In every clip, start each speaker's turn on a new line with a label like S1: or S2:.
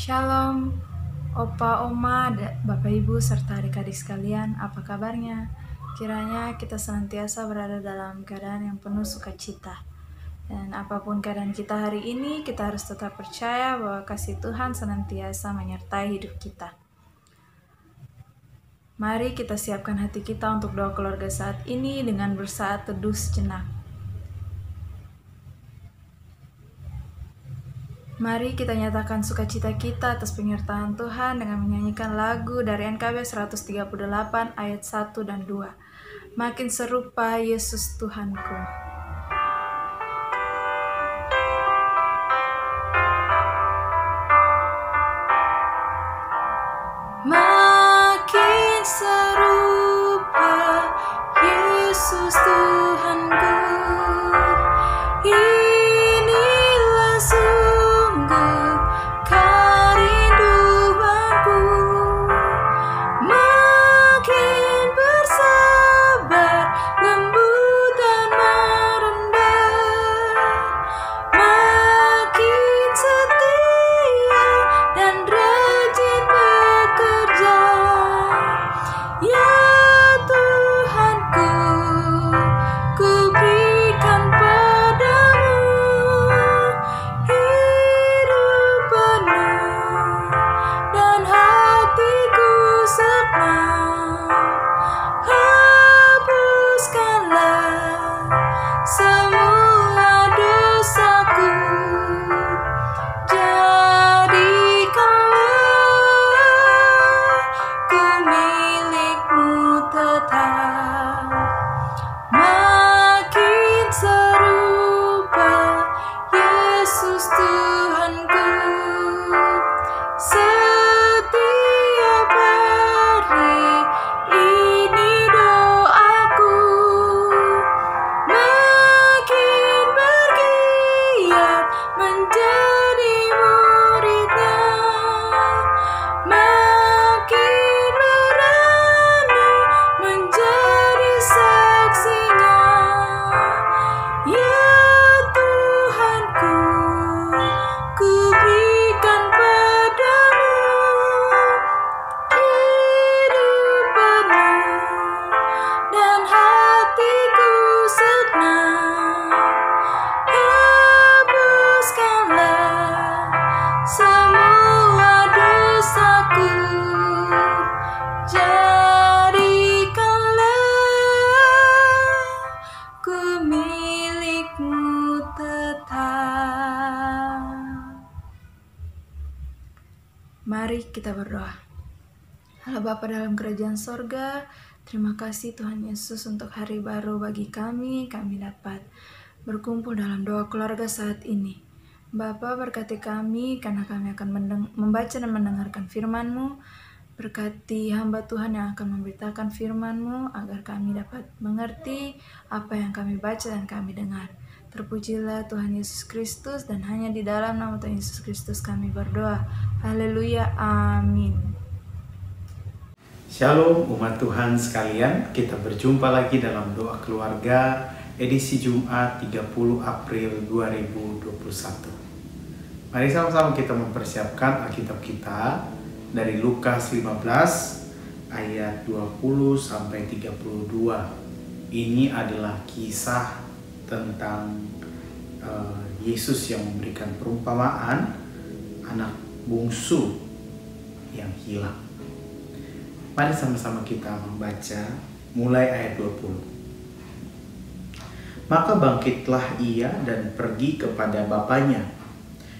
S1: Shalom, Opa, Oma, Bapak Ibu, serta adik-adik sekalian, apa kabarnya? Kiranya kita senantiasa berada dalam keadaan yang penuh sukacita. Dan apapun keadaan kita hari ini, kita harus tetap percaya bahwa kasih Tuhan senantiasa menyertai hidup kita. Mari kita siapkan hati kita untuk doa keluarga saat ini dengan bersaat teduh sejenak. Mari kita nyatakan sukacita kita atas penyertaan Tuhan dengan menyanyikan lagu dari NKB 138 ayat 1 dan 2. Makin serupa Yesus Tuhanku. Makin serupa Yesus Tuhanku. Inilah sungguh kerinduanku. Makin bersabar, lembut dan merendah. Makin setia dan rajin bekerja. Ya Tuhanku, ku berikan padamu hidup penuh dan hatiku senang. Hapuskanlah semua dosaku, jadikanlah ku milikmu tetap. Makin serupa Yesus Tuhanku. Setiap hari ini doaku, makin bergiat menjadi muridnya, makin berani menjadi saksinya. Ya Tuhanku, ku berikan padamu hidup penuh dan hatiku senang. Hapuskanlah semua dosaku, jadikanlah ku milikmu tetap. Mari kita berdoa. Allah Bapa dalam kerajaan sorga, terima kasih Tuhan Yesus untuk hari baru bagi kami dapat berkumpul dalam doa keluarga saat ini. Bapa, berkati kami karena kami akan membaca dan mendengarkan firman-Mu. Berkati hamba Tuhan yang akan memberitakan firman-Mu agar kami dapat mengerti apa yang kami baca dan kami dengar. Terpujilah Tuhan Yesus Kristus, dan hanya di dalam nama Tuhan Yesus Kristus kami berdoa. Haleluya, amin.
S2: Shalom umat Tuhan sekalian, kita berjumpa lagi dalam doa keluarga edisi Jumat 30 April 2021. Mari sama-sama kita mempersiapkan Alkitab kita dari Lukas 15 ayat 20 sampai 32. Ini adalah kisah tentang Yesus yang memberikan perumpamaan anak bungsu yang hilang. Mari sama-sama kita membaca mulai ayat 20. Maka bangkitlah ia dan pergi kepada bapaknya.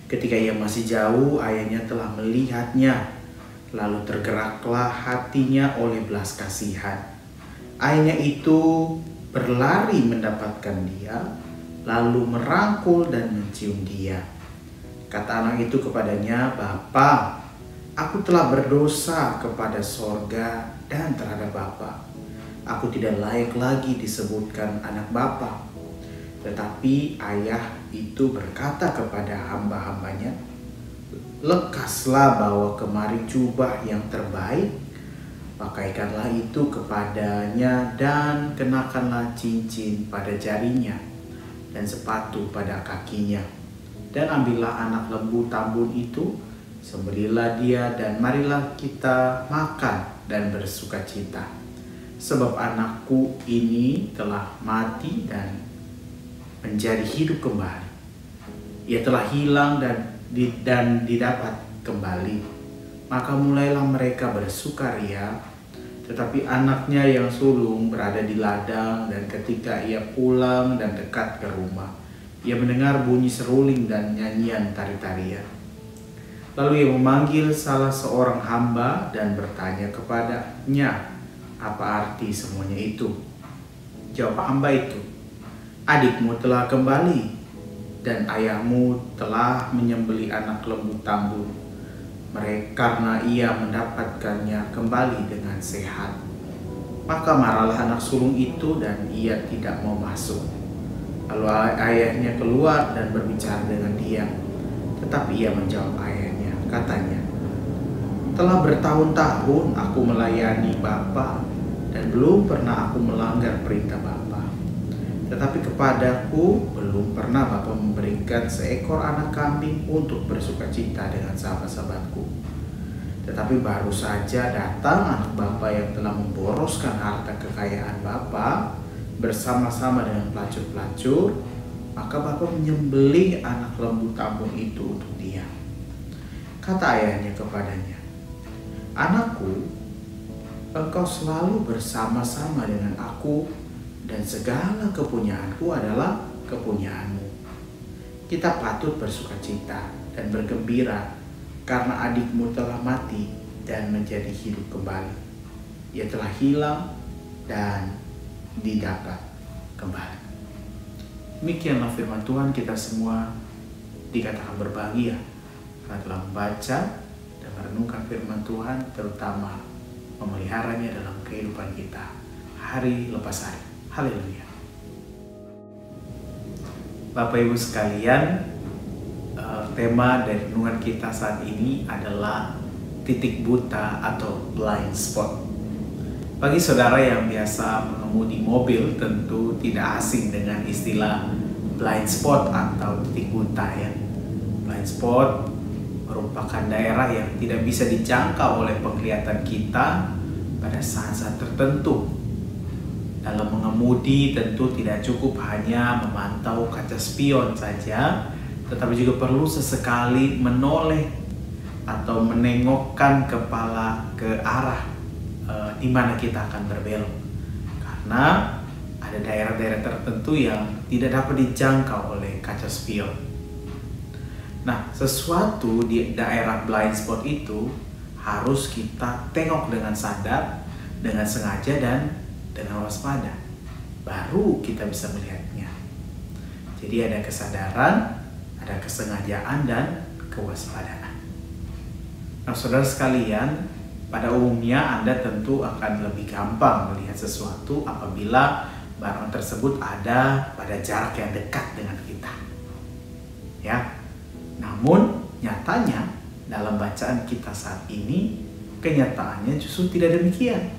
S2: Ketika ia masih jauh, ayahnya telah melihatnya. Lalu tergeraklah hatinya oleh belas kasihan. Ayahnya itu berlari mendapatkan dia, lalu merangkul dan mencium dia. Kata anak itu kepadanya, "Bapa, aku telah berdosa kepada sorga dan terhadap Bapa. Aku tidak layak lagi disebutkan anak Bapa." Tetapi ayah itu berkata kepada hamba-hambanya, "Lekaslah bawa kemari jubah yang terbaik, pakaikanlah itu kepadanya dan kenakanlah cincin pada jarinya dan sepatu pada kakinya. Dan ambillah anak lembu tambun itu Sembelilah dia dan marilah kita makan dan bersuka cita. Sebab anakku ini telah mati dan menjadi hidup kembali. Ia telah hilang dan didapat kembali. Maka mulailah mereka bersukaria. Tetapi anaknya yang sulung berada di ladang, dan ketika ia pulang dan dekat ke rumah, ia mendengar bunyi seruling dan nyanyian tari-tarian. Lalu ia memanggil salah seorang hamba dan bertanya kepadanya, apa arti semuanya itu? Jawab hamba itu, adikmu telah kembali, dan ayahmu telah menyembelih anak lembu tambun. Karena ia mendapatkannya kembali dengan sehat. Maka marahlah anak sulung itu dan ia tidak mau masuk. Lalu ayahnya keluar dan berbicara dengan dia. Tetapi ia menjawab ayahnya, katanya, telah bertahun-tahun aku melayani Bapa dan belum pernah aku melanggar perintah Bapa. Tetapi kepadaku belum pernah Bapa memberikan seekor anak kambing untuk bersuka cita dengan sahabat-sahabatku. Tetapi baru saja datang anak Bapa yang telah memboroskan harta kekayaan Bapa bersama-sama dengan pelacur-pelacur, maka Bapa menyembelih anak lembu tambun itu untuk dia. Kata ayahnya kepadanya, anakku, engkau selalu bersama-sama dengan aku, dan segala kepunyaanku adalah kepunyaanmu. Kita patut bersuka cita dan bergembira karena adikmu telah mati dan menjadi hidup kembali. Ia telah hilang dan didapat kembali. Demikianlah firman Tuhan. Kita semua dikatakan berbahagia karena telah membaca dan merenungkan firman Tuhan, terutama memeliharanya dalam kehidupan kita hari lepas hari. Haleluya. Bapak Ibu sekalian, tema dari renungan kita saat ini adalah titik buta atau blind spot. Bagi saudara yang biasa mengemudi mobil, tentu tidak asing dengan istilah blind spot atau titik buta ya. Blind spot merupakan daerah yang tidak bisa dijangkau oleh penglihatan kita pada saat-saat tertentu. Dalam mengemudi tentu tidak cukup hanya memantau kaca spion saja, tetapi juga perlu sesekali menoleh atau menengokkan kepala ke arah di mana kita akan berbelok. Karena ada daerah-daerah tertentu yang tidak dapat dijangkau oleh kaca spion. Nah, sesuatu di daerah blind spot itu harus kita tengok dengan sadar, dengan sengaja, dan dengan waspada, baru kita bisa melihatnya. Jadi ada kesadaran, ada kesengajaan, dan kewaspadaan. Nah, saudara sekalian, pada umumnya Anda tentu akan lebih gampang melihat sesuatu apabila barang tersebut ada pada jarak yang dekat dengan kita. Ya. Namun nyatanya dalam bacaan kita saat ini, kenyataannya justru tidak demikian.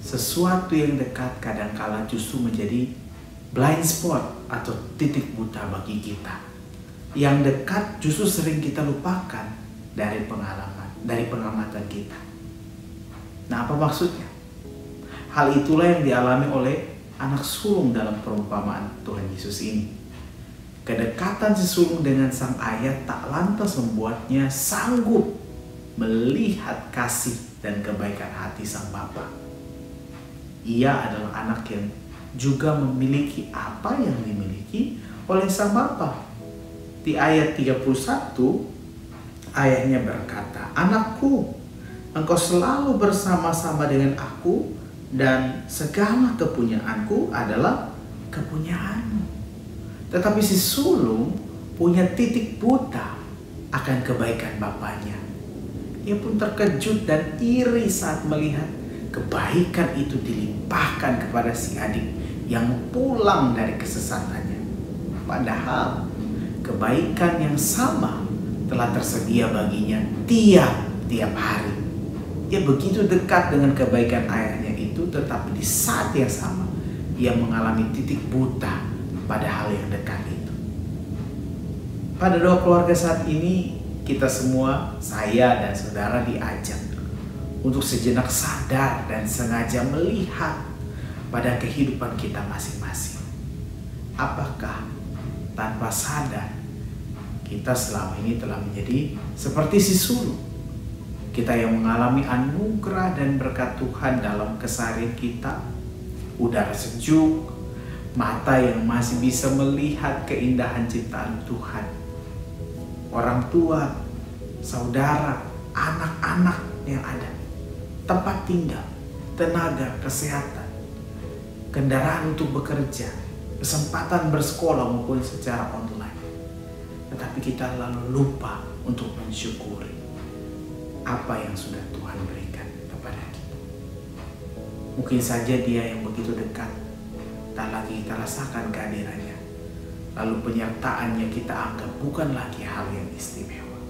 S2: Sesuatu yang dekat kadangkala justru menjadi blind spot atau titik buta bagi kita. Yang dekat justru sering kita lupakan dari pengalaman, dari pengamatan kita. Nah, apa maksudnya? Hal itulah yang dialami oleh anak sulung dalam perumpamaan Tuhan Yesus ini. Kedekatan si sulung dengan sang ayah tak lantas membuatnya sanggup melihat kasih dan kebaikan hati sang bapa. Ia adalah anak yang juga memiliki apa yang dimiliki oleh sang bapa. Di ayat 31, ayahnya berkata, anakku, engkau selalu bersama-sama dengan aku, dan segala kepunyaanku adalah kepunyaanmu. Tetapi si sulung punya titik buta akan kebaikan bapaknya. Ia pun terkejut dan iri saat melihat kebaikan itu dilimpahkan kepada si adik yang pulang dari kesesatannya. Padahal kebaikan yang sama telah tersedia baginya tiap hari. Ia begitu dekat dengan kebaikan ayahnya itu, tetapi di saat yang sama ia mengalami titik buta pada hal yang dekat itu. Pada doa keluarga saat ini kita semua, saya dan saudara diajak untuk sejenak sadar dan sengaja melihat pada kehidupan kita masing-masing. Apakah tanpa sadar kita selama ini telah menjadi seperti si sulung? Kita yang mengalami anugerah dan berkat Tuhan dalam keseharian kita, udara sejuk, mata yang masih bisa melihat keindahan ciptaan Tuhan, orang tua, saudara, anak-anak yang ada, tempat tinggal, tenaga, kesehatan, kendaraan untuk bekerja, kesempatan bersekolah maupun secara online. Tetapi kita lalu lupa untuk mensyukuri apa yang sudah Tuhan berikan kepada kita. Mungkin saja Dia yang begitu dekat, tak lagi kita rasakan kehadirannya. Lalu penyertaannya kita anggap bukan lagi hal yang istimewa.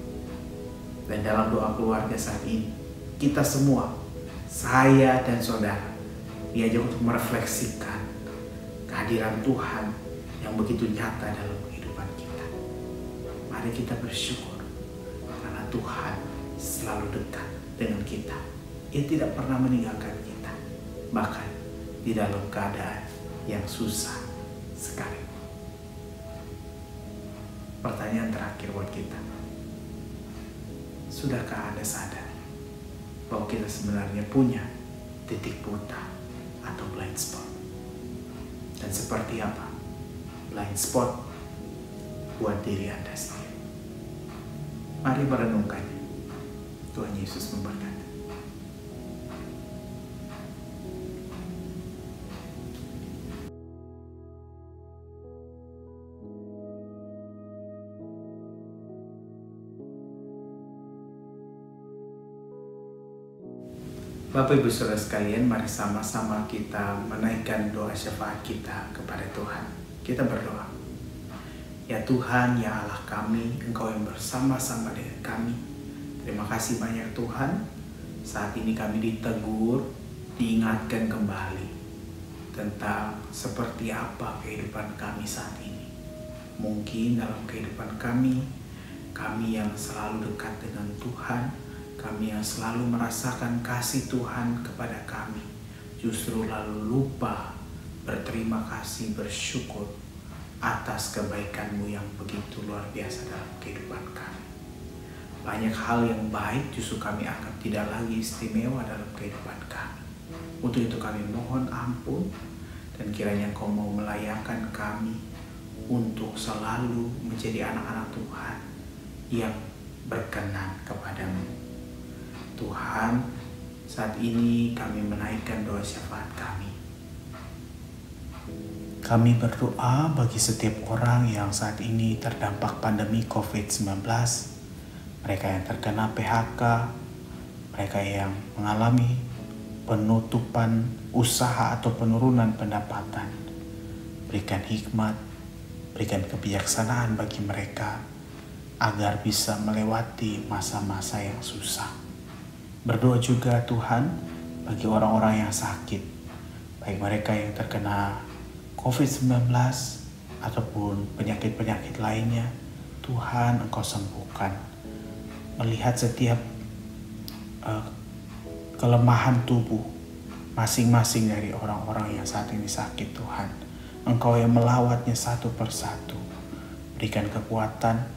S2: Dan dalam doa keluarga saat ini, kita semua, saya dan saudara, diajak untuk merefleksikan kehadiran Tuhan yang begitu nyata dalam kehidupan kita. Mari kita bersyukur karena Tuhan selalu dekat dengan kita. Ia tidak pernah meninggalkan kita, bahkan di dalam keadaan yang susah sekali. Pertanyaan terakhir buat kita, sudahkah Anda sadar bahwa kita sebenarnya punya titik buta atau blind spot? Dan seperti apa blind spot buat diri Anda sendiri? Mari merenungkannya. Tuhan Yesus memberkati. Bapak Ibu Saudara sekalian, mari sama-sama kita menaikkan doa syafaat kita kepada Tuhan. Kita berdoa. Ya Tuhan, ya Allah kami, Engkau yang bersama-sama dengan kami. Terima kasih banyak Tuhan. Saat ini kami ditegur, diingatkan kembali tentang seperti apa kehidupan kami saat ini. Mungkin dalam kehidupan kami yang selalu dekat dengan Tuhan, kami yang selalu merasakan kasih Tuhan kepada kami, justru lalu lupa berterima kasih, bersyukur atas kebaikan-Mu yang begitu luar biasa dalam kehidupan kami. Banyak hal yang baik justru kami anggap tidak lagi istimewa dalam kehidupan kami. Untuk itu kami mohon ampun, dan kiranya Engkau mau melayakkan kami untuk selalu menjadi anak-anak Tuhan yang berkenan kepadamu. Tuhan, saat ini kami menaikkan doa syafaat kami. Kami berdoa bagi setiap orang yang saat ini terdampak pandemi COVID-19, mereka yang terkena PHK, mereka yang mengalami penutupan usaha atau penurunan pendapatan. Berikan hikmat, berikan kebijaksanaan bagi mereka agar bisa melewati masa-masa yang susah. Berdoa juga Tuhan bagi orang-orang yang sakit, baik mereka yang terkena COVID-19 ataupun penyakit-penyakit lainnya. Tuhan, Engkau sembuhkan. Melihat setiap kelemahan tubuh masing-masing dari orang-orang yang saat ini sakit, Tuhan, Engkau yang melawatnya satu persatu. Berikan kekuatan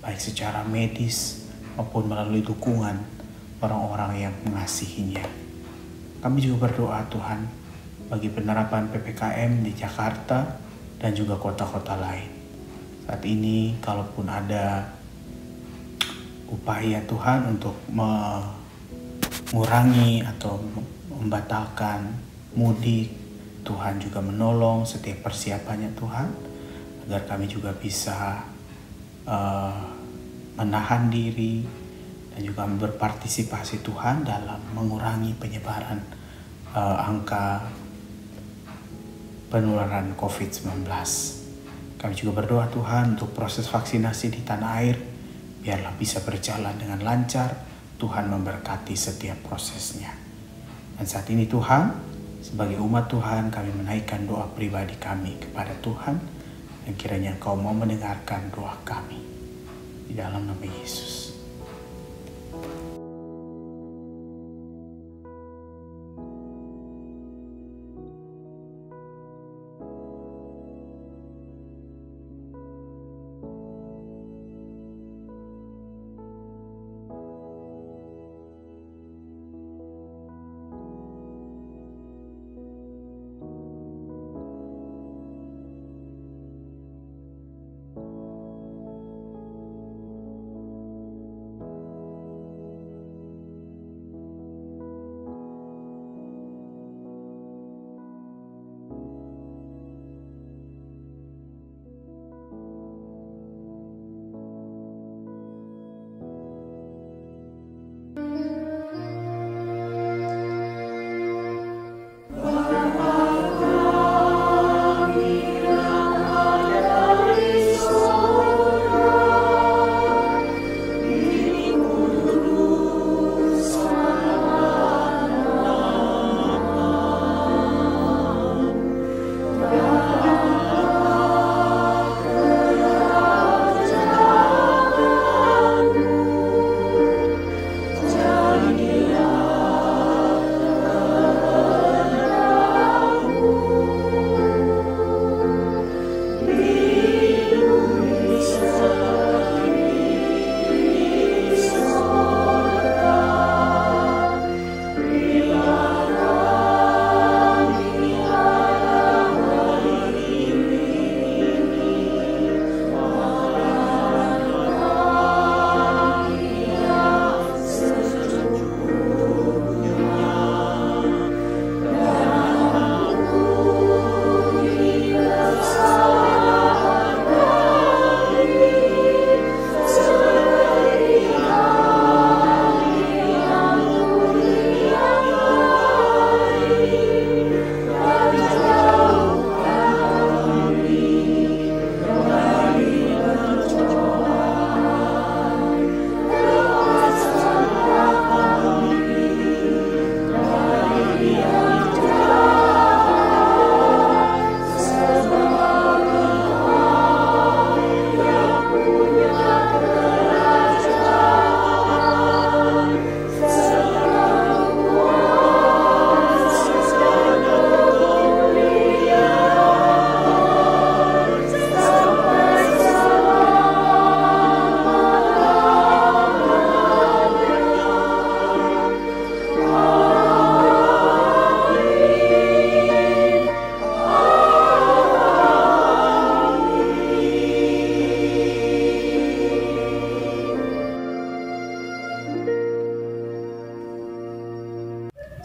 S2: baik secara medis maupun melalui dukungan orang-orang yang mengasihinya. Kami juga berdoa Tuhan bagi penerapan PPKM di Jakarta dan juga kota-kota lain. Saat ini kalaupun ada upaya Tuhan untuk mengurangi atau membatalkan mudik, Tuhan juga menolong setiap persiapannya Tuhan, agar kami juga bisa menahan diri dan juga berpartisipasi Tuhan dalam mengurangi penyebaran angka penularan COVID-19. Kami juga berdoa Tuhan untuk proses vaksinasi di tanah air, biarlah bisa berjalan dengan lancar. Tuhan memberkati setiap prosesnya. Dan saat ini Tuhan, sebagai umat Tuhan, kami menaikkan doa pribadi kami kepada Tuhan, dan kiranya Engkau mau mendengarkan doa kami. Di dalam nama Yesus.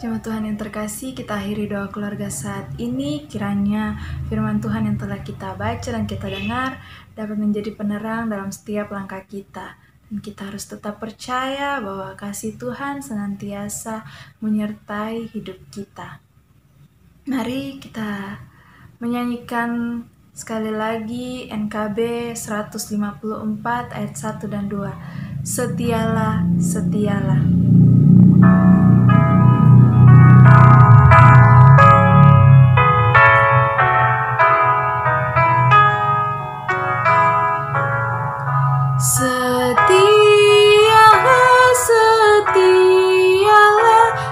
S1: Jemaat Tuhan yang terkasih, kita akhiri doa keluarga saat ini. Kiranya firman Tuhan yang telah kita baca dan kita dengar dapat menjadi penerang dalam setiap langkah kita. Dan kita harus tetap percaya bahwa kasih Tuhan senantiasa menyertai hidup kita. Mari kita menyanyikan sekali lagi NKB 154 ayat 1 dan 2. Setialah, setialah. Setialah, setialah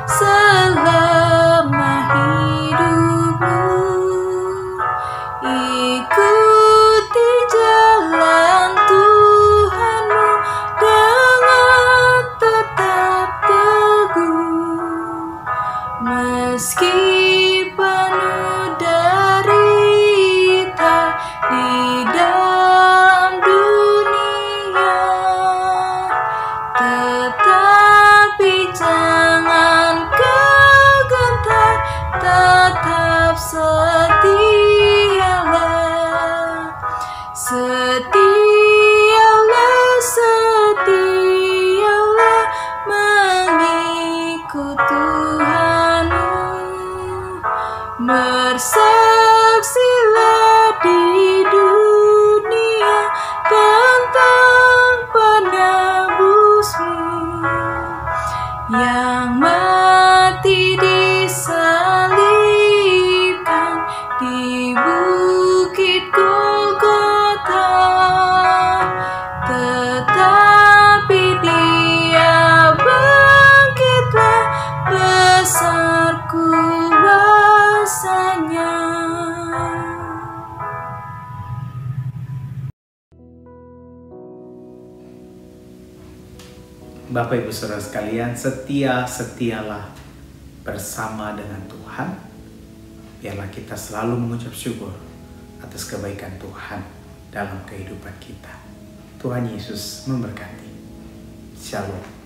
S1: selama hidupmu. Ikuti jalan Tuhanmu dengan tetap teguh.
S2: Bapak Ibu Saudara sekalian, setialah bersama dengan Tuhan. Biarlah kita selalu mengucap syukur atas kebaikan Tuhan dalam kehidupan kita. Tuhan Yesus memberkati. Shalom.